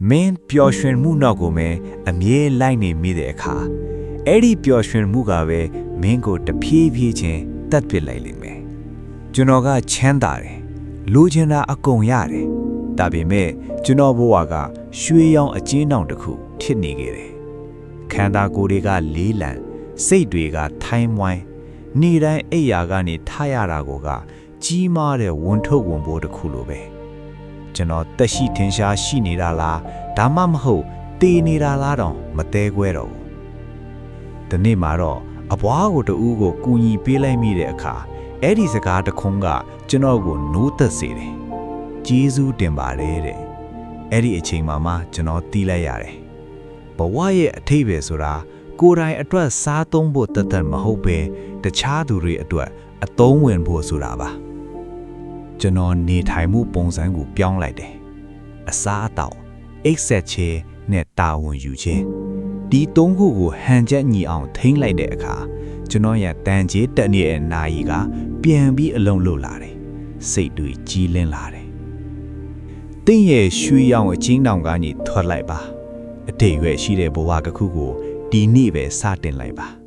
မင်းပျော်ရွှင်မှုနောက်ကိုပဲအမြဲလိုက်နေမိတဲ့အခါအဲ့ဒီပျော်ရွှင်မှုကပဲမင်းကိုတဖြည်းဖြည်းချင်းတတ်ပစ်လိုက်လိမ့်မယ်ကျွန်တော်ကချမ်းသာတယ်လူချင်တာအကုန်ရတယ်ဒါပေမဲ့ကျွန်တော်ဘဝကရွှေရောင်အကျဉ်းတောင်တစ်ခုဖြစ်နေခဲ့တယ်ခန္ဓာကိုယ်တွေကလေးလံစိတ်တွေကထိုင်းမွိုင်းနေ့တိုင်းအိယာကနေထားရတာကိုကကြီးမားတဲ့ဝန်ထုတ်ဝန်ပိုးတစ်ခုလိုပဲကျွန်တော်တက်ရှိထင်ရှားရှိနေတာလားဒါမှမဟုတ်တည်နေတာလားတော့မသေးခွဲတော့ဘူးဒီနေ့မှာတော့အဘွားကိုတူးကိုကူညီပေးလိုက်မိတဲ့အခါအဲ့ဒီစကားတခုံးကကျွန်တော်ကိုနိုးသက်စေတယ်ကျေးဇူးတင်ပါတယ်တဲ့အဲ့ဒီအချိန်မှာကျွန်တော်တီးလိုက်ရတယ်ဘဝရဲ့အထိပ္ပယ်ဆိုတာကိုယ်တိုင်အတွက်စားသုံးဖို့တသက်မဟုတ်ပဲတခြားသူတွေအတွက်အသုံးဝင်ဖို့ဆိုတာပါကျွန်တော်နေထိုင်မှုပုံစံကိုပြောင်းလိုက်တယ်အစားအသောက်အိပ်ဆက်ခြင်းနဲ့တာဝန်ယူခြင်းဒီသုံးခုကိုဟန်ချက်ညီအောင်ထိန်းလိုက်တဲ့အခါကျွန်တော်ရဲ့တန်ကြေးတက်နေတဲ့နာရီကပြန်ပြီးအလုံးလို့လာတယ်စိတ်တွေကြီးလင်းလာတယ်တင့်ရဲ့ရွှေရောင်အချင်းတောင်ကနေထွက်လိုက်ပါအတိတ်ရွယ်ရှိတဲ့ဘဝတစ်ခုကိုဒီနေ့ပဲစတင်လိုက်ပါ